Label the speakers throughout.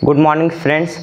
Speaker 1: Good morning friends.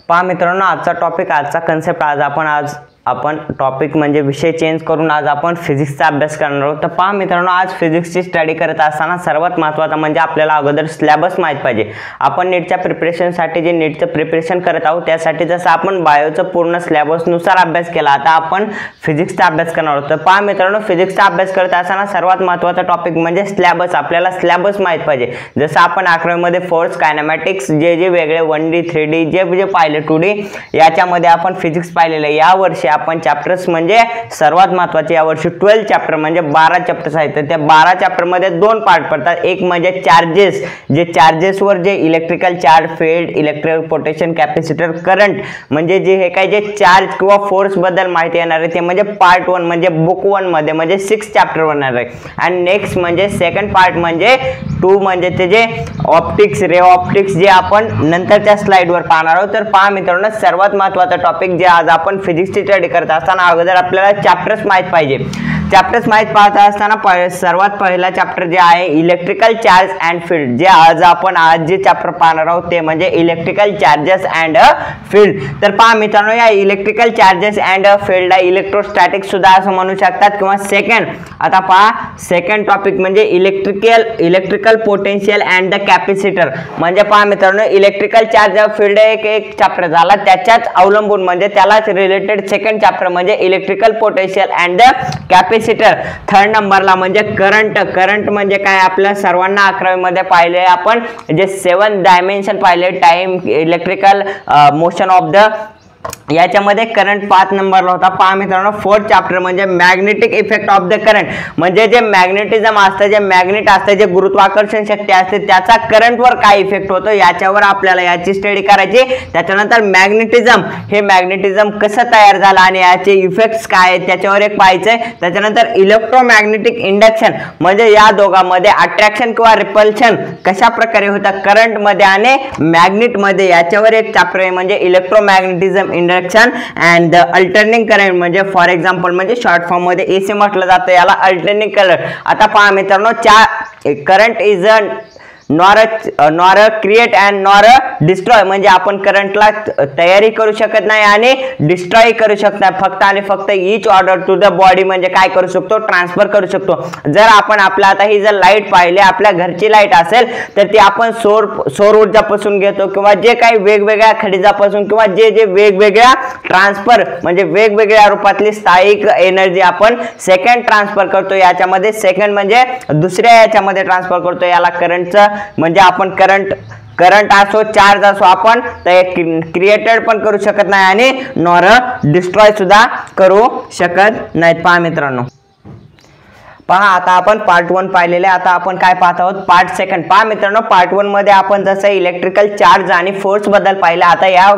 Speaker 1: पहा मित्रांनो, आजचा टॉपिक, आजचा कन्सेप्ट, आज आपण टॉपिक म्हणजे विषय चेंज करून आज आपण फिजिक्सचा अभ्यास करणार आहोत। तर पहा मित्रांनो, आज फिजिक्सची स्टडी करत असताना सर्वात महत्त्वाचा म्हणजे आपल्याला अगोदर सिलेबस माहित पाहिजे। आपण नीटच्या प्रिपरेशनसाठी जे नीटचं प्रिपरेशन करत आहोत त्यासाठी जसं आपण बायोचं पूर्ण सिलेबसनुसार अभ्यास केला, आता आपण फिजिक्सचा अभ्यास करणार आहोत। तर पहा मित्रांनो, फिजिक्सचा अभ्यास करत असताना सर्वात महत्त्वाचा टॉपिक म्हणजे सिलेबस। आपल्याला सिलेबस माहित पाहिजे। जसं आपण 11वी मध्ये फोर्स, कायनेमॅटिक्स जे वेगळे 1D 3D जे पाहिले 2D याच्यामध्ये आपण फिजिक्स पाहिलेलं आहे। या वर्षी आपण चॅप्टर्स म्हणजे सर्वात महत्त्वाचे यावर्षी 12 चॅप्टर म्हणजे 12 चॅप्टर्स आहेत। तर त्या 12 चॅप्टर मध्ये दोन पार्ट पडतात। एक म्हणजे चार्जेस, जे चार्जेसवर जे electrical charge, field, electric potential, capacitor, current म्हणजे जे हे काय जे चार्ज किंवा फोर्स बद्दल माहिती येणार आहे ते म्हणजे पार्ट 1 म्हणजे बुक 1 मध्ये म्हणजे 6 चॅप्टर बनणार आहे। आणि नेक्स्ट म्हणजे सेकंड पार्ट म्हणजे 2 म्हणजे ते जे ऑप्टिक्स, रे ऑप्टिक्स जे आपण नंतरच्या स्लाइडवर पाहणार आहोत। तर पहा मित्रांनो, सर्वात महत्त्वाचा टॉपिक जे आज आपण फिजिक्सची स्टडी करत असताना अगोदर आपल्याला चॅप्टर्स माहित पाहिजे। चॅप्टर्स माहित पाहत असताना सर्वात पहिला चॅप्टर जे आहे इलेक्ट्रिकल चार्ज अँड फील्ड, जे आज जे चॅप्टर पाहणार आहोत ते म्हणजे इलेक्ट्रिकल चार्जेस अँड फील्ड। तर पहा मित्रांनो, या इलेक्ट्रिकल चार्जेस अँड फील्डला इलेक्ट्रोस्टॅटिक सुद्धा असं म्हणू शकतात किंवा आता पहा सेकंड टॉपिक म्हणजे electrical potential and the capacitor. म्हणजे पहा मित्रांनो, इलेक्ट्रिकल चार्ज फील्ड एक चॅप्टर झाला, त्याच्याच अवलंबून म्हणजे त्यालाच रिलेटेड सेकंड चॅप्टर म्हणजे electrical potential and the capacitor. Third नंबरला म्हणजे करंट म्हणजे काय, आपल्या सर्वांना 11वी मध्ये पाहिले आपण जे 7 डायमेन्शन पाहिले, time, electrical motion of the, याच्यामध्ये करंट 5 नंबरला होता। पहा मित्रांनो, फोर्थ चॅप्टर म्हणजे magnetic effect of the current, म्हणजे जे मॅग्नेटिझम असतं, जे मॅग्नेट असतं, जे गुरुत्वाकर्षण शक्ती असते त्याचा करंटवर काय इफेक्ट होतो याच्यावर आपल्याला याची स्टडी करायची। त्याच्यानंतर मॅग्नेटिझम कसं तयार झालं आणि याचे इफेक्ट्स काय आहेत त्याच्यावर एक पाहायचंय। त्याच्यानंतर इलेक्ट्रोमॅग्नेटिक इंडक्शन म्हणजे या दोघांमध्ये अट्रॅक्शन किंवा रिपल्शन कशा प्रकारे होतं करंट मध्ये आणि मॅग्नेट मध्ये, याच्यावर एक चॅप्टर आहे म्हणजे electromagnetism induction and the alternating current, म्हणजे फॉर एक्झाम्पल म्हणजे शॉर्ट फॉर्म मध्ये AC म्हटलं जातं, याला अल्टरनेटिंग करंट। आता पहा मित्रांनो, current is nor create and nor destroy, म्हणजे आपण करंटला तयारी करू शकत नाही आणि डिस्ट्रॉय करू शकत नाही, फक्त आणि फक्त इच ऑर्डर टू द बॉडी म्हणजे काय करू शकतो, ट्रान्सफर करू शकतो। जर आपण आपल्या आता ही जर लाईट पाहिली, आपल्या घरची लाईट असेल तर ती आपण सौर ऊर्जापासून घेतो किंवा जे काही वेगवेगळ्या खनिजापासून किंवा जे वेगवेगळ्या ट्रान्सफर म्हणजे वेगवेगळ्या रूपातली स्थायिक एनर्जी आपण सेकंड ट्रान्सफर करतो। याच्यामध्ये सेकंड म्हणजे दुसऱ्या याच्यामध्ये ट्रान्सफर करतो, याला करंटचं म्हणजे आपण करंट असो, चार्ज असो, आपण क्रिएटेड पण करू शकत नाही आणि नॉर डिस्ट्रॉय सुद्धा करू शकत नाहीत। पहा मित्रांनो, आता आपण पार्ट 1 पाहिलेले, आता आपण काय पाहत आहोत पार्ट 2। पहा मित्रांनो, पार्ट 1 मध्ये आपण जसं इलेक्ट्रिकल चार्ज आणि फोर्स बद्दल पाहिलं। आता या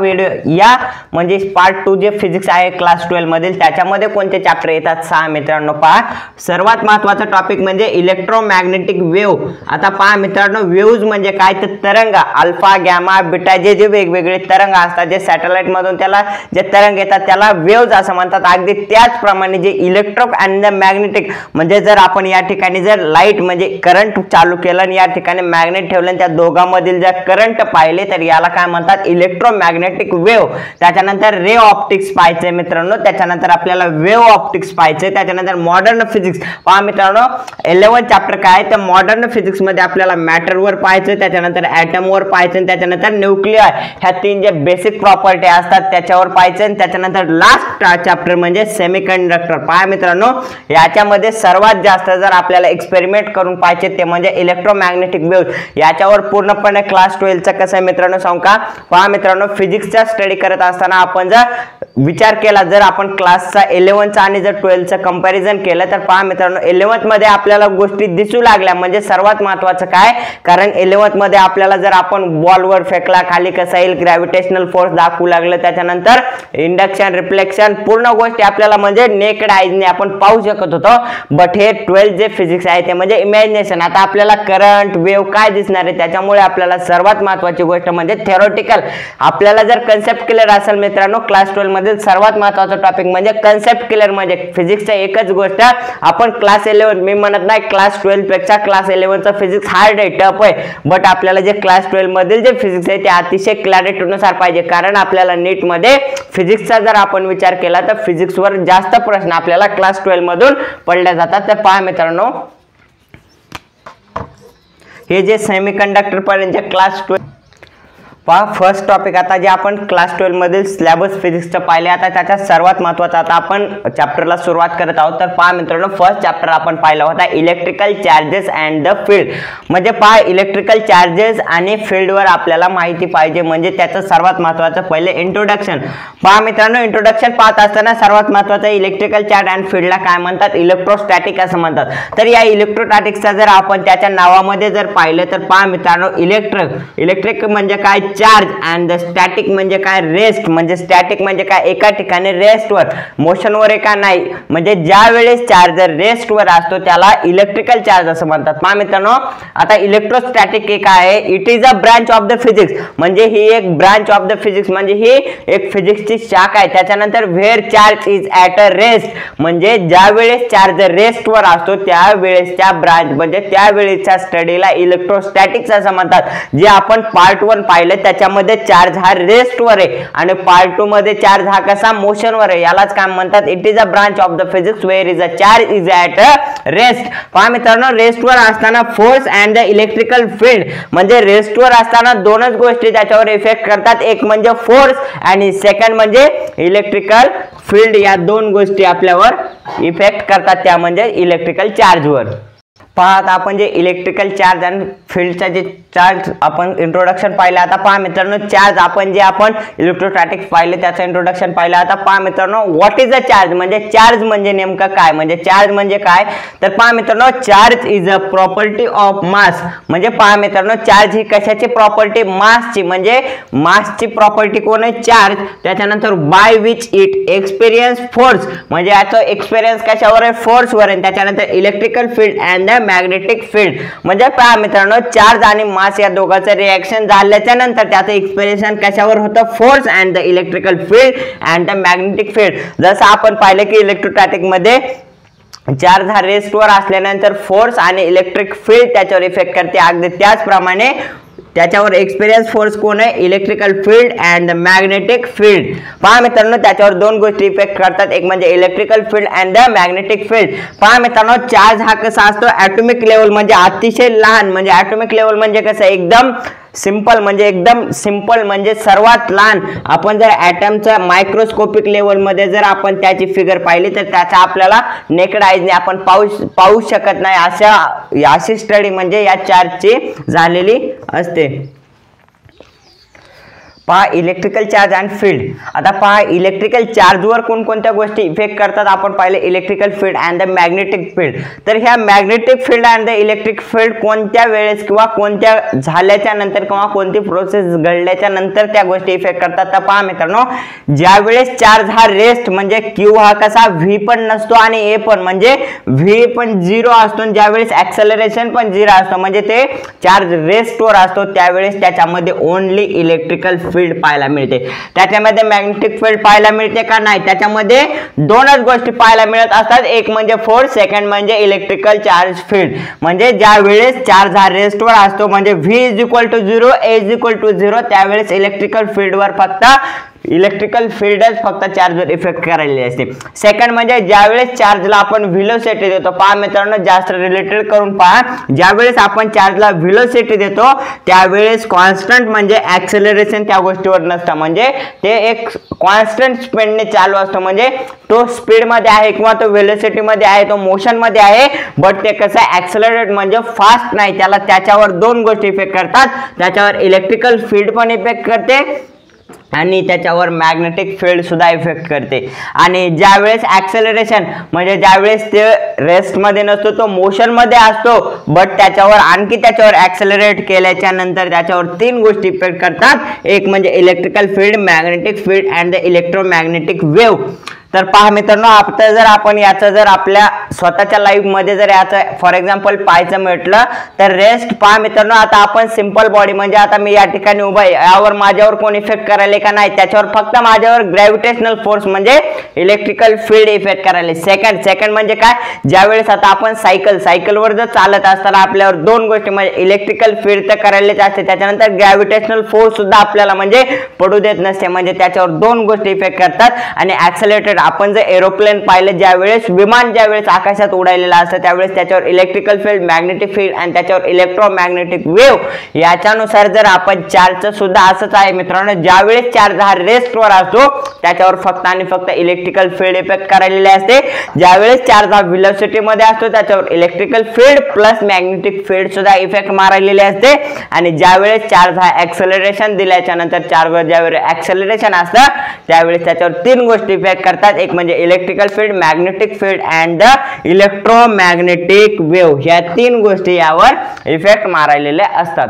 Speaker 1: म्हणजे पार्ट 2 जे फिजिक्स आहे क्लास 12 मधील, त्याच्यामध्ये कोणते चॅप्टर येतात 6 मित्रांनो। पहा, सर्वात महत्त्वाचा टॉपिक म्हणजे इलेक्ट्रोमॅग्नेटिक वेव्ह। आता पहा मित्रांनो, वेव्हज म्हणजे काय, तर तरंग, अल्फा, गॅमा, बीटा जे वेगवेगळे तरंग असतात, जे सॅटेलाइट मधून त्याला जे तरंग येतात त्याला वेव्हज असं म्हणतात। अगदी त्याचप्रमाणे जे इलेक्ट्रिक अँड द मॅग्नेटिक म्हणजे जर आपण या ठिकाणी जर लाईट म्हणजे करंट चालू केलं आणि या ठिकाणी मॅग्नेट ठेवलं आणि त्या दोघांमधील जर करंट पाहिले तर याला काय म्हणतात, इलेक्ट्रोमॅग्नेटिक वेव्ह। त्याच्यानंतर रे ऑप्टिक्स पाहायचे मित्रांनो, त्याच्यानंतर आपल्याला वेव्ह ऑप्टिक्स पाहायचे, त्याच्यानंतर मॉडर्न फिजिक्स। पहा मित्रांनो, 11 चॅप्टर काय तर मॉडर्न फिजिक्स मध्ये आपल्याला मॅटरवर पाहायचं, त्याच्यानंतर ॲटमवर पाहायचं, त्याच्यानंतर न्यूक्लियर, ह्या 3 जे बेसिक प्रॉपर्टी असतात त्याच्यावर पाहायचं। त्याच्यानंतर लास्ट चॅप्टर म्हणजे सेमीकंडक्टर। पहा मित्रांनो, याच्यामध्ये सर्वात जास्त जर आपल्याला एक्सपेरिमेंट करून पाहिजे ते म्हणजे इलेक्ट्रोमॅग्नेटिक वेव्ह। याच्यावर पूर्णपणे क्लास 12चा कसं आहे मित्रांनो सांगू का। पहा मित्रांनो, फिजिक्सचा स्टडी करत असताना आपण जर विचार केला, जर आपण क्लासचा 11चा आणि जर 12चं कंपॅरिझन केलं तर पहा मित्रांनो, 11th मध्ये आपल्याला गोष्टी दिसू लागल्या म्हणजे सर्वात महत्त्वाचं काय, कारण 11th मध्ये आपल्याला जर आपण बॉलवर फेकला खाली कसं येईल, ग्रॅव्हिटेशनल फोर्स दाखवू लागलं, त्याच्यानंतर इंडक्शन, रिफ्लेक्शन, पूर्ण गोष्टी आपल्याला म्हणजे नेकेड आईजने आपण पाहू शकत होतो। बट हे 12th जे फिजिक्स आहे ते म्हणजे इमॅजिनेशन। आता आपल्याला करंट, वेव्ह काय दिसणार आहे, त्याच्यामुळे आपल्याला सर्वात महत्त्वाची गोष्ट म्हणजे थेरोटिकल, आपल्याला जर कन्सेप्ट क्लिअर असेल मित्रांनो क्लास 12 मध्ये मधील सर्वात महत्त्वाचा टॉपिक म्हणजे कन्सेप्ट क्लिअर. म्हणजे फिजिक्सच्या एकच गोष्ट आपण क्लास 11, मी म्हणत नाही क्लास 12 पेक्षा क्लास 11चा फिजिक्स हार्ड आहे, टफ आहे, बट आपल्याला जे क्लास 12 मधील जे फिजिक्स आहे ते अतिशय क्लॅरिटीनुसार पाहिजे. कारण आपल्याला नीट मध्ये फिजिक्सचा जर आपण विचार केला तर फिजिक्सवर जास्त प्रश्न आपल्याला क्लास 12 मधून पडले जातात. तर पहा मित्रांनो, हे जे सेमीकंडक्टर पर्यंत क्लास 12 पहा फर्स्ट टॉपिक. आता जे आपण क्लास 12 मधील सिलेबस फिजिक्सचं पाहिले, आता त्याच्यात सर्वात महत्त्वाचा आता आपण चॅप्टरला सुरुवात करत आहोत. तर पहा मित्रांनो, फर्स्ट चॅप्टर आपण पाहिला होता electrical charges and the field. म्हणजे पहा इलेक्ट्रिकल चार्जेस आणि फील्डवर आपल्याला माहिती पाहिजे. म्हणजे त्याचं सर्वात महत्त्वाचं पहिले इंट्रोडक्शन. पहा मित्रांनो, इंट्रोडक्शन पाहत असताना सर्वात महत्त्वाचं इलेक्ट्रिकल चार्ज अँड फील्डला काय म्हणतात, इलेक्ट्रोस्टॅटिक असं म्हणतात. तर या इलेक्ट्रोस्टॅटिक्सचा जर आपण त्याच्या नावामध्ये जर पाहिलं तर पहा मित्रांनो, इलेक्ट्रिक म्हणजे काय, चार्ज, अँड द स्टॅटिक म्हणजे काय, रेस्ट. म्हणजे स्टॅटिक म्हणजे काय, एका ठिकाणी रेस्टवर, मोशनवर एका नाही. म्हणजे ज्या वेळेस चार्जर रेस्टवर असतो त्याला इलेक्ट्रिकल चार्ज असं म्हणतात. पहा मित्रांनो, आता इलेक्ट्रोस्टॅटिक एक आहे, it is a branch of the physics. म्हणजे ही एक ब्रांच ऑफ द फिजिक्स, म्हणजे ही एक फिजिक्सची शाखा आहे. त्याच्यानंतर where charge is at a rest. म्हणजे ज्या वेळेस चार्जर रेस्टवर असतो त्यावेळेसच्या ब्रांच म्हणजे त्यावेळेसच्या स्टडीला इलेक्ट्रोस्टॅटिक्स असं म्हणतात. जे आपण पार्ट 1 पाहिलं त्याच्यामध्ये चार्ज हा रेस्टवर आहे आणि पार्ट 2 मध्ये चार्ज हा कसा, मोशनवर आहे. यालाच काय म्हणतात, it is a branch of the physics where is a charge is at a rest. पहा मित्रांनो, रेस्टवर असताना force and the electrical field. म्हणजे रेस्टवर असताना दोनच गोष्टी त्याच्यावर इफेक्ट करतात, एक म्हणजे फोर्स आणि सेकंड म्हणजे इलेक्ट्रिकल फील्ड. या दोन गोष्टी आपल्यावर इफेक्ट करतात, त्या म्हणजे इलेक्ट्रिकल चार्जवर. पहा आता आपण जे इलेक्ट्रिकल चार्ज आणि फील्डचा जे चार्ज आपण इंट्रोडक्शन पाहिलं. आता पहा मित्रांनो, चार्ज आपण जे आपण इलेक्ट्रोस्टॅटिक्स पाहिले त्याचं इंट्रोडक्शन पाहिलं. आता पहा मित्रांनो, व्हॉट इज अ चार्ज. म्हणजे चार्ज म्हणजे नेमकं काय, म्हणजे चार्ज म्हणजे काय. तर पहा मित्रांनो, charge is a property of mass. म्हणजे पहा मित्रांनो, चार्ज ही कशाची प्रॉपर्टी, मासची. म्हणजे मासची प्रॉपर्टी कोण आहे, चार्ज. त्याच्यानंतर by which it experience force. म्हणजे याचा एक्सपिरियन्स कशावर आहे, फोर्सवर आहे. त्याच्यानंतर electrical field and the magnetic field. म्हणजे पहा मित्रांनो, चार्ज आणि मास या दोघांचं रिएक्शन झाल्याच्या नंतर त्याचं एक्सप्रेशन कशावर होतं, force and the electrical field and the magnetic field. जसं आपण पाहिलं की इलेक्ट्रोस्टॅटिक मध्ये चार्ज हा रेस्टवर असल्यानंतर फोर्स आणि इलेक्ट्रिक फील्ड त्याच्यावर इफेक्ट करते, अगदी त्याचप्रमाणे त्याच्यावर एक्सपिरियन्स फोर्स कोण आहे, electrical field and the magnetic field. पहा मित्रांनो, त्याच्यावर दोन गोष्टी इफेक्ट करतात, एक म्हणजे electrical field and the magnetic field. पहा मित्रांनो, चार्ज हा कसा असतो, ॲटॉमिक लेवल म्हणजे अतिशय लहान. म्हणजे ॲटॉमिक लेवल म्हणजे कसं, एकदम सिंपल. म्हणजे एकदम सिंपल म्हणजे सर्वात लहान. आपण जर ॲटमच्या मायक्रोस्कोपिक लेवलमध्ये जर आपण त्याची फिगर पाहिली तर त्याचा आपल्याला नेकेड आईजने आपण पाहू शकत नाही. अशी स्टडी म्हणजे या चार्जची झालेली असते. पहा इलेक्ट्रिकल चार्ज अँड फील्ड. आता पहा इलेक्ट्रिकल चार्जवर कोणकोणत्या गोष्टी इफेक्ट करतात आपण पाहिले, electrical field and the magnetic field. तर ह्या magnetic field and the electric field कोणत्या वेळेस किंवा कोणत्या झाल्याच्या नंतर किंवा कोणती प्रोसेस घडल्याच्या नंतर त्या गोष्टी इफेक्ट करतात. तर पहा मित्रांनो, ज्या वेळेस चार्ज हा रेस्ट म्हणजे क्यू हा कसा, व्ही पण नसतो आणि ए पण, म्हणजे व्ही पण 0 असतो. ज्या वेळेस ऍक्सेलरेशन पण 0 असतो, म्हणजे ते चार्ज रेस्टवर असतो, त्यावेळेस त्याच्यामध्ये ओनली इलेक्ट्रिकल फील्ड पाहायला मिळते. त्याच्यामध्ये मॅग्नेटिक फील्ड पाहायला मिळते का, नाही. त्याच्यामध्ये दोनच गोष्टी पाहायला मिळत असतात, एक म्हणजे फोर्स, सेकंड म्हणजे इलेक्ट्रिकल चार्ज फील्ड. म्हणजे ज्या वेळेस चार्ज हा रेस्टवर असतो म्हणजे V = 0, A = 0, त्यावेळेस इलेक्ट्रिकल फील्डवर फक्त इलेक्ट्रिकल फील्डच फक्त चार्जवर इफेक्ट करायला असते. सेकंड म्हणजे ज्यावेळेस चार्जला आपण व्हेलोसिटी देतो. पहा मित्रांनो, जास्त रिलेटेड करून पहा, ज्यावेळेस आपण चार्जला व्हेलोसिटी देतो त्यावेळेस कॉन्स्टंट म्हणजे ऍक्सेलरेशन त्या गोष्टीवर नसतं. म्हणजे ते एक कॉन्स्टंट स्पीडने चालू असतो. म्हणजे तो स्पीड मध्ये आहे किंवा तो व्हेलोसिटी मध्ये आहे, तो मोशन मध्ये आहे, बट ते कसं ऍक्सेलरेट म्हणजे फास्ट नाही. त्याच्यावर दोन गोष्टी इफेक्ट करतात. त्याच्यावर इलेक्ट्रिकल फील्ड पण इफेक्ट करते आणि त्याच्यावर मॅग्नेटिक फील्ड सुद्धा इफेक्ट करते. आणि ज्यावेळेस ऍक्सेलरेशन म्हणजे ज्यावेळेस ते रेस्ट मध्ये नसतो, तो मोशन मध्ये असतो, बट त्याच्यावर ऍक्सेलरेट केल्याच्या नंतर त्याच्यावर तीन गोष्टी इफेक्ट करतात, एक म्हणजे electrical field, magnetic field and the electromagnetic wave. तर पहा मित्रांनो, आता जर आपण याचं जर आपल्या स्वतःच्या लाईफ मध्ये जर याचं फॉर एक्झाम्पल पाहायचं म्हटलं तर रेस्ट पहा मित्रांनो, आता आपण सिंपल बॉडी म्हणजे आता मी या ठिकाणी उभा आहे, यावर माझ्यावर कोण इफेक्ट करायला का नाही, त्याच्यावर फक्त माझ्यावर ग्रॅव्हिटेशनल फोर्स म्हणजे इलेक्ट्रिकल फील्ड इफेक्ट करायला. सेकंड म्हणजे काय, ज्यावेळेस आता आपण सायकलवर जर चालत असताना आपल्यावर दोन गोष्टी म्हणजे इलेक्ट्रिकल फील्ड तर करायलाच असते, त्याच्यानंतर ग्रॅव्हिटेशनल फोर्स सुद्धा आपल्याला म्हणजे पडू देत नसते, म्हणजे त्याच्यावर दोन गोष्टी इफेक्ट करतात. आणि ऍक्सेलरेटेड आपण जर एरोप्लेन पाहिलं, ज्यावेळेस विमान ज्यावेळेस आकाशात उडालेलं असतं त्यावेळेस त्याच्यावर इलेक्ट्रिकल फील्ड, मॅग्नेटिक फील्ड आणि त्याच्यावर इलेक्ट्रोमॅग्नेटिक वेव्ह याच्यानुसार जर आपण चार्जचं सुद्धा असंच आहे मित्रांनो, ज्यावेळेस चार्ज हा रेस्टवर असतो त्याच्यावर फक्त आणि फक्त इलेक्ट्रिकल फील्ड इफेक्ट करायलेले असते, ज्यावेळेस चार्ज हा व्हेलॉसिटी मध्ये असतो त्याच्यावर electrical field plus magnetic field सुद्धा इफेक्ट मारलेले असते. आणि ज्यावेळेस चार्ज हा ऍक्सेलरेशन दिल्याच्या नंतर चार्जवर ज्यावेळेस ऍक्सेलरेशन असतं त्यावेळेस त्याच्यावर तीन गोष्टी इफेक्ट करतात, एक म्हणजे electrical field, magnetic field and the electromagnetic wave, ह्या तीन गोष्टी यावर इफेक्ट मारलेल्या असतात.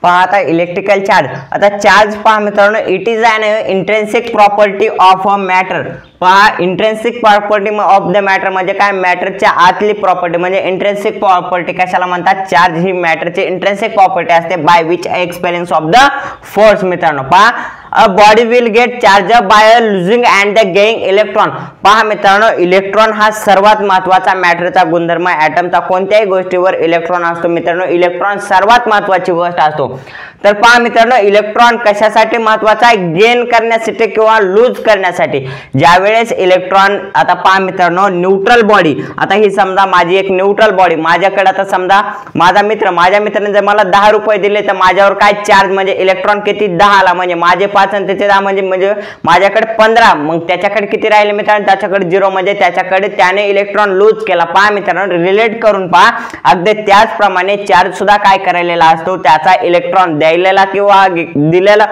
Speaker 1: पहा आता इलेक्ट्रिकल चार्ज, आता चार्ज पहा मित्रांनो, it is an intrinsic property of a matter. पहा intrinsic property of the matter म्हणजे काय, मॅटरच्या आतली प्रॉपर्टी म्हणजे इंट्रिन्सिक प्रॉपर्टी कशाला म्हणतात, चार्ज ही मॅटरची इंट्रिन्सिक प्रॉपर्टी असते by which experience of the force. मित्रांनो पहा, a body will get charge by losing and the gaining electron. पहा मित्रांनो, इलेक्ट्रॉन हा सर्वात महत्वाचा मॅटरचा गुणधर्म, ॲटमचा कोणत्याही गोष्टीवर इलेक्ट्रॉन असतो मित्रांनो, इलेक्ट्रॉन सर्वात महत्वाची गोष्ट असतो. तर पहा मित्रांनो, इलेक्ट्रॉन कशासाठी महत्वाचा आहे, गेन करण्यासाठी किंवा लूज करण्यासाठी. ज्यावेळेस इलेक्ट्रॉन, आता पहा मित्रांनो, न्यूट्रल बॉडी, आता ही समजा माझी एक न्यूट्रल बॉडी, माझ्याकडे आता समजा माझा मित्र, माझ्या मित्राने जर मला 10 रुपये दिले तर माझ्यावर काय चार्ज म्हणजे इलेक्ट्रॉन किती 10 आला, म्हणजे माझे 5 आणि त्याचे 10 म्हणजे माझ्याकडे 15, मग त्याच्याकडे किती राहिले मित्रांनो, त्याच्याकडे 0 म्हणजे त्याच्याकडे त्याने इलेक्ट्रॉन लूज केला. पहा मित्रांनो, रिलेट करून पहा, अगदी त्याचप्रमाणे चार्ज सुद्धा काय करायलेला असतो, त्याचा इलेक्ट्रॉन द्यायला किंवा दिलेला,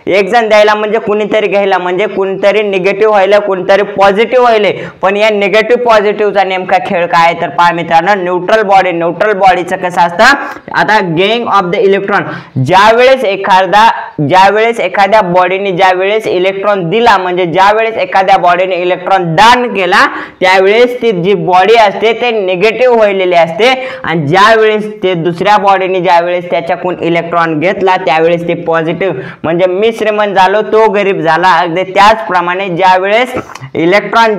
Speaker 1: एक जण द्यायला म्हणजे कुणीतरी घ्यायला, म्हणजे कुणीतरी निगेटिव्ह व्हायला कुणीतरी पॉझिटिव्ह व्हायले. पण या निगेटिव्ह पॉझिटिव्हचा नेमका खेळ काय, तर पहा मित्रांनो, न्यूट्रल बॉडीचं कसं असतं, आता गेइंग ऑफ द इलेक्ट्रॉन, ज्यावेळेस एखाद्या बॉडीने ज्यावेळेस इलेक्ट्रॉन दिला, म्हणजे ज्यावेळेस एखाद्या बॉडीने इलेक्ट्रॉन दान केला त्यावेळेस ती जी बॉडी असते ते निगेटिव्ह व्हायलेली असते, आणि ज्यावेळेस ते दुसऱ्या बॉडीने ज्यावेळेस त्याच्याकडून इलेक्ट्रॉन घेतला त्यावेळेस ते पॉझिटिव्ह, म्हणजे मी श्रीमंत झालो तो गरीब झाला. अगदी त्याचप्रमाणे ज्यावेळेस इलेक्ट्रॉन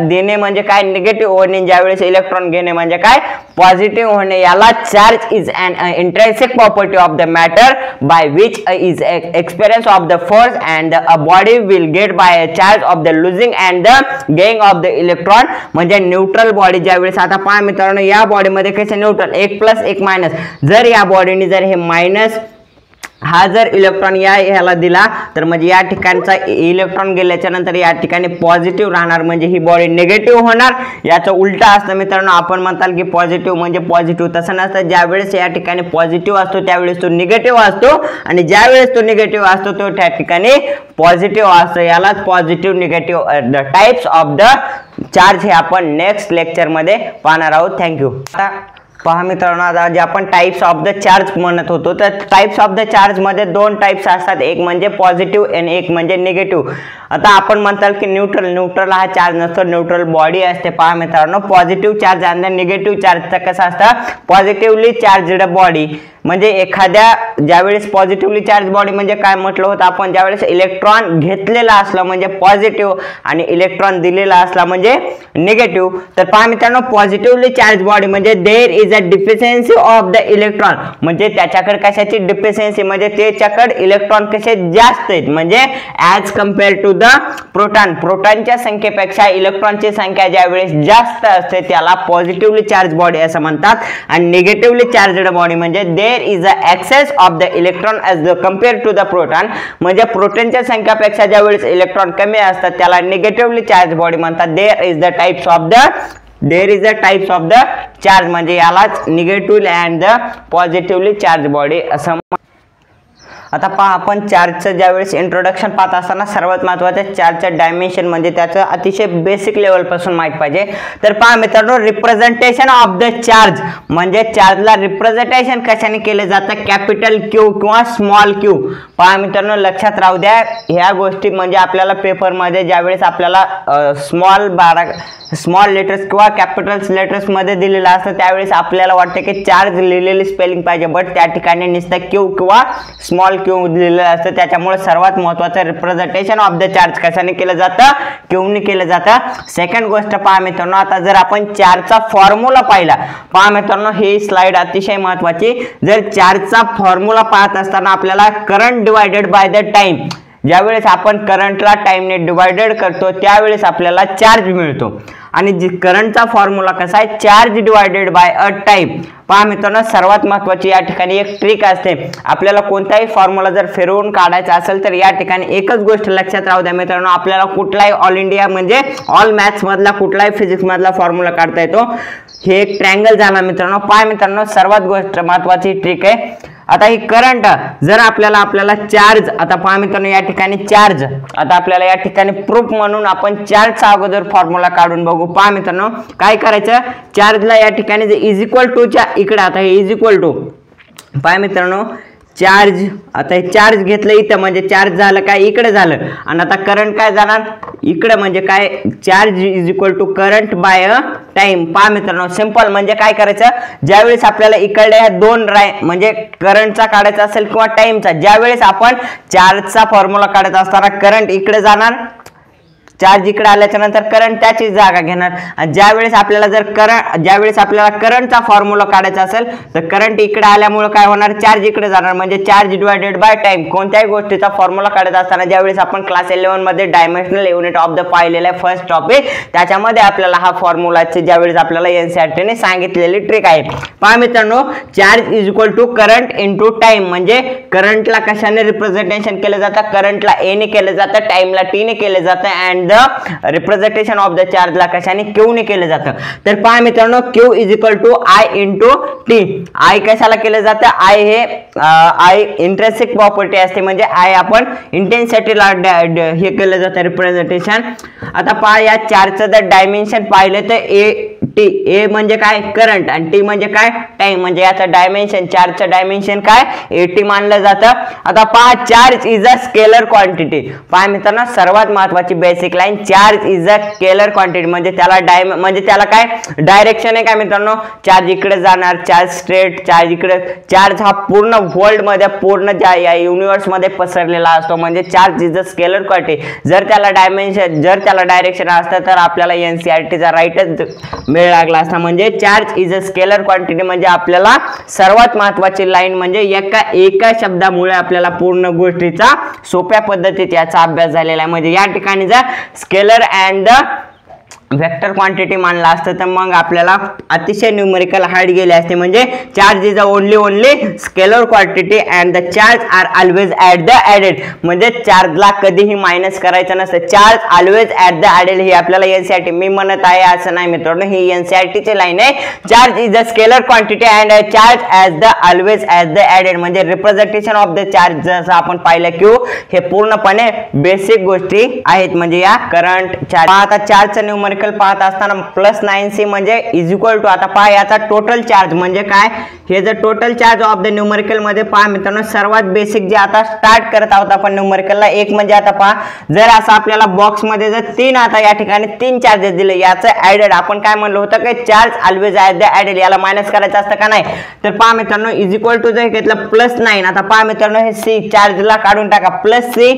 Speaker 1: देणे म्हणजे काय, निगेटिव्ह होणे, ज्यावेळेस इलेक्ट्रॉन घेणे म्हणजे काय, पॉझिटिव्ह होणे. याला charge is an intrinsic property of the matter by which is experience of the force and a body will get by a charge of the losing and the gaining of the electron. म्हणजे neutral body ज्यावेळेस, आता पहा मित्रांनो, या बॉडीमध्ये कसे neutral, एक plus एक मायनस, जर या बॉडीने जर हे मायनस हा जर इलेक्ट्रॉन ह्याला दिला तर म्हणजे या ठिकाणचा इलेक्ट्रॉन गेल्याच्या नंतर या ठिकाणी पॉझिटिव्ह राहणार, म्हणजे ही बॉडी निगेटिव्ह होणार. याचं उलटा असतं मित्रांनो, आपण म्हणताल की पॉझिटिव्ह म्हणजे पॉझिटिव्ह, तसं नसतं. ज्यावेळेस या ठिकाणी पॉझिटिव्ह असतो त्यावेळेस तो निगेटिव्ह असतो, आणि ज्यावेळेस तो निगेटिव्ह असतो तो त्या ठिकाणी पॉझिटिव्ह असतो. यालाच positive negative the types of the charge हे आपण नेक्स्ट लेक्चर मध्ये पाहणार आहोत. थँक्यू. पहा मित्रांनो, आता जे आपण टाइप्स ऑफ द चार्ज म्हणत होतो, तर टाइप्स ऑफ द चार्ज मध्ये दोन टाइप्स असतात, एक म्हणजे पॉझिटिव्ह आणि एक म्हणजे निगेटिव्ह. आता आपण म्हणताल की न्यूट्रल हा चार्ज नसतो, न्यूट्रल बॉडी असते. पहा मित्रांनो, पॉझिटिव्ह चार्ज आणि निगेटिव्ह चार्जचा कसं असतं, पॉझिटिव्हली चार्जड बॉडी म्हणजे एखाद्या ज्यावेळेस पॉझिटिव्हली चार्ज बॉडी म्हणजे काय म्हटलं होतं आपण, ज्यावेळेस इलेक्ट्रॉन घेतलेला असला म्हणजे पॉझिटिव्ह आणि इलेक्ट्रॉन दिलेला असला म्हणजे निगेटिव्ह. तर पहा मित्रांनो, पॉझिटिव्हली चार्ज बॉडी म्हणजे there is a deficiency of the electron, म्हणजे त्याच्याकडे कशाची डिफिशियन्सी, म्हणजे त्याच्याकडे इलेक्ट्रॉन कसे जास्त आहेत, म्हणजे ॲज कम्पेअर टू द प्रोटॉनच्या संख्येपेक्षा इलेक्ट्रॉनची संख्या ज्यावेळेस जास्त असते त्याला पॉझिटिव्हली चार्ज बॉडी असं म्हणतात. आणि निगेटिव्हली चार्जड बॉडी म्हणजे there is a excess of the electron as compare to the proton, म्हणजे प्रोटॉनच्या संख्यापेक्षा ज्यावेळेस इलेक्ट्रॉन कमी असतात त्याला निगेटिव्हली चार्ज बॉडी म्हणतात. There is the types of the charge म्हणजे यालाच negatively and the positively charge body असं. आता पहा आपण चार्जचं ज्यावेळेस इंट्रोडक्शन पाहत असताना सर्वात महत्त्वाचं चार्जचं डायमेन्शन म्हणजे त्याचं अतिशय बेसिक लेवलपासून माहीत पाहिजे. तर पहा मित्रांनो, रिप्रेझेंटेशन ऑफ द चार्ज म्हणजे चार्जला रिप्रेझेंटेशन कशाने केले जातं, कॅपिटल क्यू किंवा स्मॉल क्यू. पहा मित्रांनो, लक्षात राहू द्या ह्या गोष्टी म्हणजे आपल्याला पेपरमध्ये ज्यावेळेस आपल्याला स्मॉल लेटर्स किंवा कॅपिटल लेटर्स मध्ये दिलेलं असतं त्यावेळेस आपल्याला वाटतं की चार्ज लिहिलेली स्पेलिंग पाहिजे, बट त्या ठिकाणी नुसतं क्यू किंवा स्मॉल क्यू दिलेलं असतं. त्याच्यामुळे सर्वात महत्त्वाचं रिप्रेझेंटेशन ऑफ द चार्ज कशाने केलं जातं, क्यूने केलं जातं. सेकंड गोष्ट पहा मित्रांनो, आता जर आपण चार्जचा फॉर्म्युला पाहिला, पहा मित्रांनो ही स्लाइड अतिशय महत्त्वाची. जर चार्जचा फॉर्म्युला पाहत असताना आपल्याला current divided by the time, ज्यावेळेस आपण करंटला टाइमने डिवायडेड करतो त्यावेळेस आपल्याला चार्ज मिळतो. आणि करंटचा फॉर्म्युला कसा आहे, charge divided by a time. पहा मित्रांनो, सर्वात महत्त्वाची या ठिकाणी एक ट्रिक असते. आपल्याला कोणताही फॉर्म्युला जर फिरवून काढायचा असेल तर या ठिकाणी एकच गोष्ट लक्षात राहू द्या मित्रांनो, आपल्याला कुठलाही ऑल इंडिया म्हणजे ऑल मॅथ्स मधला कुठलाही फिजिक्स मधला फॉर्म्युला काढता येतो. हे एक ट्रायंगल झाला मित्रांनो. पहा मित्रांनो, सर्वात गोष्ट महत्त्वाची ट्रिक आहे. आता ही करंट जर आपल्याला चार्ज, आता पहा मित्रांनो या ठिकाणी चार्ज, आता आपल्याला या ठिकाणी प्रूफ म्हणून आपण चार्जचा अगोदर फॉर्म्युला काढून बघू. पहा मित्रांनो काय करायचं, चार्जला या ठिकाणी इज इक्वल टू च्या इकडे, आता हे इज इक्वल टू, पहा मित्रांनो चार्ज, आता हे चार्ज घेतलं इथं म्हणजे चार्ज झालं काय इकडे झालं, आणि आता करंट काय जाणार इकडे म्हणजे काय, charge is equal to current by a time. पहा मित्रांनो सिंपल, म्हणजे काय करायचं, ज्यावेळेस आपल्याला इकडे ह्या दोन म्हणजे करंटचा काढायचा असेल किंवा टाइमचा, ज्यावेळेस आपण चार्जचा फॉर्म्युला काढत असताना करंट इकडे जाणार, चार्ज इकडे आल्याच्या नंतर करंट त्याची जागा घेणार. आणि ज्यावेळेस आपल्याला करंटचा फॉर्म्युला काढायचा असेल तर करंट इकडे आल्यामुळे काय होणार, चार्ज इकडे जाणार, म्हणजे चार्ज डिवायडेड बाय टाइम. कोणत्याही गोष्टीचा फॉर्म्युला काढत असताना ज्यावेळेस आपण क्लास 11 मध्ये डायमेन्शनल युनिट ऑफ द पाहिलेला आहे फर्स्ट टॉपिक, त्याच्यामध्ये आपल्याला हा फॉर्म्युलाची ज्यावेळेस आपल्याला एनसीईआरटीने सांगितलेली ट्रिक आहे. पहा मित्रांनो, charge is equal to current into time, म्हणजे करंटला कशाने रिप्रेझेंटेशन केलं जातं, करंटला ए ने केलं जातं, टाइमला टी ने केलं जातं, and the representation of the charge ला कशाने, क्यू ने केलं जातं. तर पहा मित्रांनो, Q is equal to I into T. I कशाला केलं जातं, आय हे आय इंट्रिन्सिक प्रॉपर्टी असते, म्हणजे आय आपण इंटेन्सिटीला हे केलं जातं रिप्रेझेंटेशन. आता पहा या चार्जचं जर डायमेन्शन पाहिलं तर ए टी, ए म्हणजे काय करंट आणि टी म्हणजे काय टाइम, म्हणजे याचं डायमेन्शन, चार्जचं डायमेन्शन काय एटी मानलं जातं. आता पहा charge is a scalar quantity. पहा मित्रांनो सर्वात महत्त्वाची basic line, charge is a scalar quantity, म्हणजे त्याला काय डायरेक्शन आहे काय मित्रांनो, चार्ज इकडे जाणार, चार्ज स्ट्रेट, चार्ज इकडे, चार्ज हा पूर्ण वर्ल्ड मध्ये पूर्ण या युनिवर्स मध्ये पसरलेला असतो, म्हणजे charge is a scalar quantity. जर त्याला डायरेक्शन असतं तर आपल्याला एनसीईआरटीचा राईटच मिळ लागला असता. म्हणजे charge is a scalar quantity म्हणजे आपल्याला सर्वात महत्त्वाची लाईन, म्हणजे एका शब्दामुळे आपल्याला पूर्ण गोष्टीचा सोप्या पद्धतीत याचा अभ्यास झालेला आहे. म्हणजे या ठिकाणी जर scalar and the vector quantity मानला असतं तर मग आपल्याला अतिशय न्यूमेरिकल हार्ड गेले असते. म्हणजे charge is only scalar quantity and the charge are always at the added, म्हणजे चार्जला कधीही मायनस करायचं नसतं, charge always at the added. ही आपल्याला एनसीईआरटी मी म्हणत आहे असं नाही मित्रांनो, ही एनसीईआरटीची लाईन आहे. Charge is a scalar quantity and charge as the always at the added, म्हणजे रिप्रेझेंटेशन ऑफ द चार्ज जसं आपण पाहिलं क्यू, हे पूर्णपणे बेसिक गोष्टी आहेत. म्हणजे या करंट चार्ज, आता चार्जचं न्यूमेरिकल पाहत असताना +9c म्हणजे इज इक्वल टू, आता पहा याचा टोटल चार्ज म्हणजे काय, हे जर total charge of the numerical मध्ये पहा मित्रांनो सर्वात बेसिक जे आता स्टार्ट करत आहोत आपण न्यूमेरिकलला, एक म्हणजे आता पहा जर असं आपल्याला बॉक्स मध्ये जर तीन, आता या ठिकाणी 3 चार्जेस दिले, याचं ऍडेड आपण काय म्हणलं होतं की charge always at the added, याला मायनस करायचं असतं का नाही. तर पहा मित्रांनो इज इक्वल टू जर घेतलं +9, आता पहा मित्रांनो हे सी चार्जला काढून टाका, प्लस सी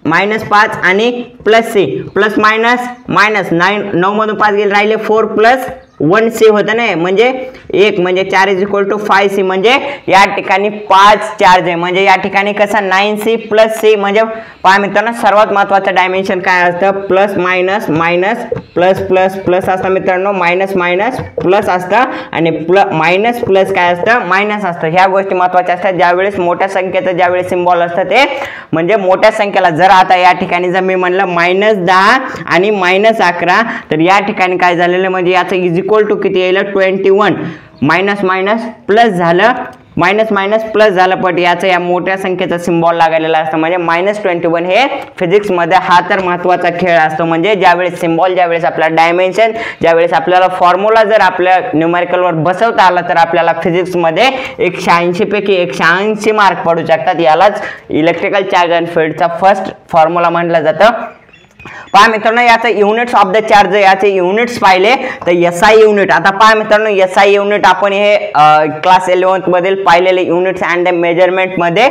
Speaker 1: -5 आणि +c प्लस मायनस 9 मधून 5 गेले, राहिले 4 + 1c होतं ना, म्हणजे 1 म्हणजे 4 इज इक्वल टू 5c, म्हणजे या ठिकाणी 5 चार्ज आहे. म्हणजे या ठिकाणी कसं 9c + c, म्हणजे पहा मित्रांनो सर्वात महत्त्वाचं डायमेन्शन काय असतं, plus minus plus plus plus असतं मित्रांनो, मायनस प्लस असतं आणि मायनस प्लस काय असतं, मायनस असतं. ह्या गोष्टी महत्त्वाच्या असतात. ज्यावेळेस मोठ्या संख्येचं ज्यावेळेस सिम्बॉल असतं ते म्हणजे मोठ्या संख्येला, जर आता या ठिकाणी जर मी म्हणलं -10 आणि -11, तर या ठिकाणी काय झालेलं म्हणजे याचं इज इक्वल टू किती येईल 21, मायनस प्लस झालं मायनस मायनस प्लस झालं, पण याचा या मोठ्या संख्येचा सिम्बॉल लागलेला असतो, म्हणजे -21 हे फिजिक्स मध्ये हा तर महत्त्वाचा खेळ असतो. म्हणजे ज्यावेळेस सिम्बॉल, ज्यावेळेस आपला डायमेन्शन, ज्यावेळेस आपल्याला फॉर्म्युला जर आपल्या न्यूमेरिकलवर बसवता आला तर आपल्याला फिजिक्स मध्ये 180 पैकी 180 मार्क पडू शकतात. यालाच electrical charge and फील्डचा first formula म्हटलं जातं. पहा मित्रांनो, याचे युनिट्स ऑफ द चार्ज, याचे युनिट्स पाहिले तर एसआय युनिट. आता पहा मित्रांनो, एसआय युनिट आपण हे क्लास 11th मधील पाहिलेले युनिट्स अँड द मेजरमेंट मध्ये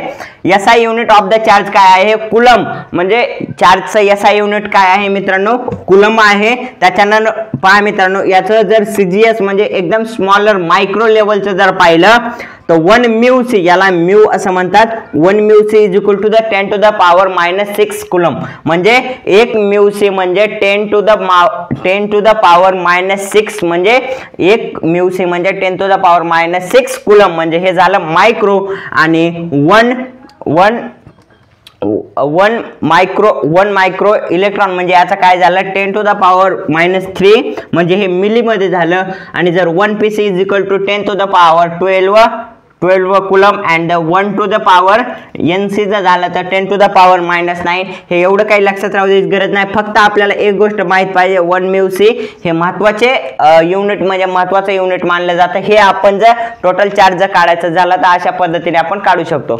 Speaker 1: SI unit of the charge काय आहे, कुलम. म्हणजे चार्जचं एसआय युनिट काय आहे मित्रांनो, कुलम आहे. त्याच्यानंतर पहा मित्रांनो, याचं जर सीजीएस म्हणजे एकदम स्मॉलर मायक्रो लेवलचं जर पाहिलं तर 1 म्यू सी, याला म्यू असं म्हणतात. 1 mu C is equal to the 10 to the power -6 coulomb. म्हणजे 1 म्यू सी म्हणजे 10 to the power -6, म्हणजे 1 म्यू सी म्हणजे 10 to the power -6 कुलम. म्हणजे हे झालं मायक्रो. आणि 1 मायक्रो इलेक्ट्रॉन म्हणजे याचा काय झालं, 10 to the power -3 म्हणजे हे मिली मध्ये झालं. आणि जर 1 pC is equal to 10 to the power 12 coulomb and 1 to the power NC जर झालं तर 10 to the power -9. हे एवढं काही लक्षात राहू द्यायची गरज नाही. फक्त आपल्याला एक गोष्ट माहित पाहिजे, 1 म्यू सी हे महत्त्वाचे युनिट म्हणजे महत्त्वाचं युनिट मानलं जातं. हे आपण जर टोटल चार्ज काढायचं झालं तर अशा पद्धतीने आपण काढू शकतो.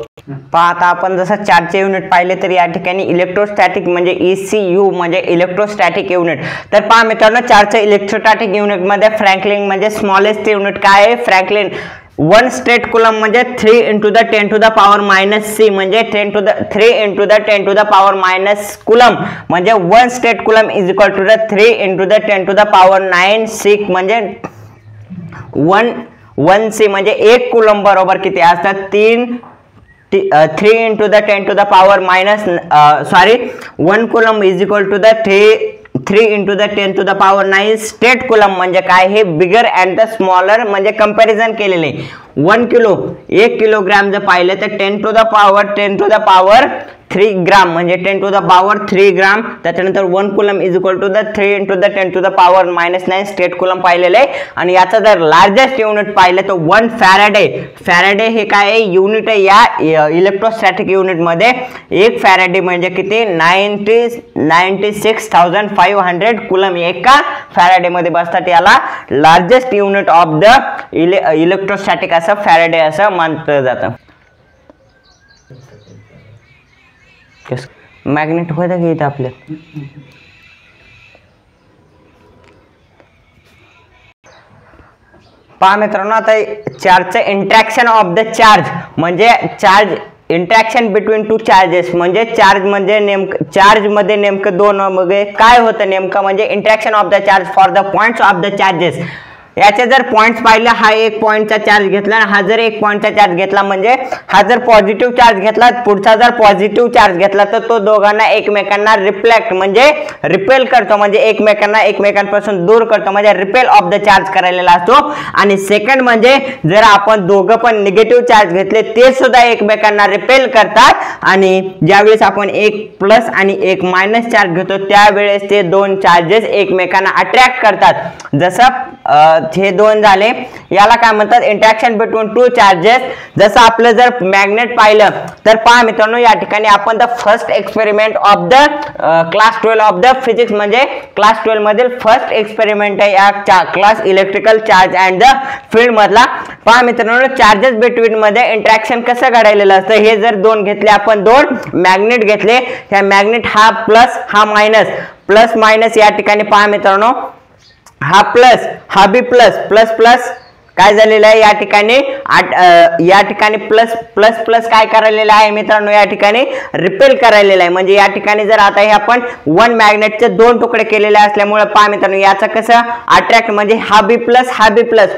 Speaker 1: पहा आता आपण जसं चार्जचे युनिट पाहिले तर या ठिकाणी इलेक्ट्रोस्टॅटिक म्हणजे ECU म्हणजे इलेक्ट्रोस्टॅटिक युनिट. तर पहा मित्रांनो, चार्जच्या इलेक्ट्रोस्टॅटिक युनिट मध्ये फ्रँकलिन म्हणजे स्मॉलेस्ट युनिट काय आहे, फ्रँकलिन. 1 स्टेट कुलम म्हणजे 3 × 10 to the power -6 म्हणजे 3 × 10 to the power - कुलम. म्हणजे 1 stat coulomb is equal to 3 × 10 to the power 9 म्हणजे 1 सी म्हणजे 1 कुलम बरोबर किती असतात, 3 × 10 to the power 1 coulomb is equal to 3 × 10 to the power 9 stat coulomb. म्हणजे काय, हे बिगर अँड द स्मॉलर म्हणजे कंपॅरिझन केलेले. 1 किलोग्राम जर पाहिलं तर 10 to the power 3 ग्राम म्हणजे 10 to the power 3 ग्राम. त्याच्यानंतर 1 coulomb is equal to 3 × 10 to the power -9 stat coulomb पाहिलेले आहे. आणि याचा जर लार्जेस्ट युनिट पाहिलं तर 1 फॅरेडे. फॅरेडे हे काय आहे, युनिट आहे या इलेक्ट्रोस्टॅटिक युनिट मध्ये. 1 फॅरेडे म्हणजे किती, 96,500 कुलम एका फॅरेडे मध्ये बसतात. याला largest unit of the electrostatic असं फॅरेडे असं मानलं जातं. मॅग्नेट होतं की इथं आपल्या. पहा मित्रांनो, आता चार्जचं इंटरॅक्शन ऑफ द चार्ज म्हणजे charge interaction between two charges. म्हणजे चार्ज मध्ये नेमकं दोन मध्ये काय होतं नेमकं, म्हणजे interaction of the charge for the points of the charges. याचे जर पॉइंट्स पाहिले, हा 1 पॉइंटचा चार्ज घेतला, हा जर 1 पॉइंटचा चार्ज घेतला म्हणजे हा जर पॉझिटिव्ह चार्ज घेतला, पुढचा जर पॉझिटिव्ह चार्ज घेतला तर तो दोघांना एकमेकांना रिफ्लेक्ट म्हणजे रिपेल करतो, म्हणजे एकमेकांपासून दूर करतो, म्हणजे रिपेल ऑफ द चार्ज करायला असतो. आणि सेकंड म्हणजे जर आपण दोघं पण निगेटिव्ह चार्ज घेतले ते सुद्धा एकमेकांना रिपेल करतात. आणि ज्यावेळेस आपण 1 प्लस आणि 1 मायनस चार्ज घेतो त्यावेळेस ते दोन चार्जेस एकमेकांना अट्रॅक्ट करतात. जसं हे दोन झाले, याला काय म्हणतात, इंटरॅक्शन बिटवीन टू चार्जेस. जसं आपलं जर मॅग्नेट पाहिलं तर पहा मित्रांनो, या ठिकाणी आपण the first experiment of the class 12 of the physics म्हणजे क्लास 12 मधील फर्स्ट एक्सपेरिमेंट आहे या class electrical charge and the field मधला. पहा मित्रांनो, चार्जेस बिटवीन मध्ये इंटरॅक्शन कसं घडलेलं असतं. हे जर दोन घेतले, आपण 2 मॅग्नेट घेतले, ह्या मॅग्नेट हा प्लस हा मायनस, प्लस मायनस या ठिकाणी पहा मित्रांनो, हा प्लस हा बी प्लस, प्लस प्लस काय झालेलं आहे या ठिकाणी प्लस प्लस प्लस काय करायलेलं आहे मित्रांनो, या ठिकाणी रिपेल करायलेलं आहे. म्हणजे या ठिकाणी जर आता हे आपण 1 मॅग्नेटचे 2 तुकडे केलेले असल्यामुळे पहा मित्रांनो, याचा कसं अट्रॅक्ट म्हणजे हा बी प्लस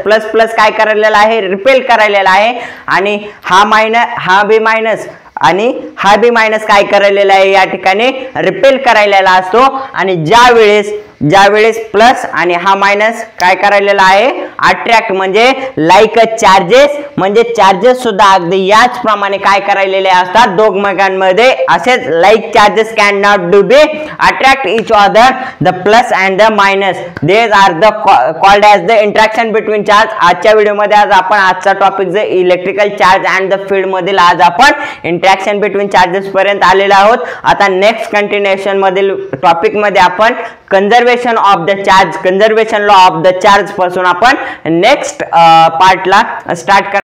Speaker 1: प्लस प्लस काय करायलेला आहे, रिपेल करायलेला आहे. आणि हा बी मायनस आणि हा बी मायनस काय करायलेला आहे या ठिकाणी रिपेल करायलेला असतो. आणि ज्यावेळेस प्लस आणि हा मायनस काय करायलेला आहे, अट्रॅक्ट म्हणजे लाईक चार्जेस म्हणजे चार्जेस सुद्धा अगदी याच प्रमाणे काय करायलेले असतात दोघांमध्ये असेच like charges can not do be attract each other the plus and the minus these are the called as the interaction between charge. आजच्या व्हिडिओमध्ये आज आपण आजचा टॉपिक जे electrical charge and the field मधील आज आपण इंटरॅक्शन बिटवीन चार्जेस पर्यंत आलेलो आहोत. आता नेक्स्ट कंटिन्युएशन मधील टॉपिक मध्ये आपण conservation of the charge conservation law of the charge पासून आपण नेक्स्ट पार्टला स्टार्ट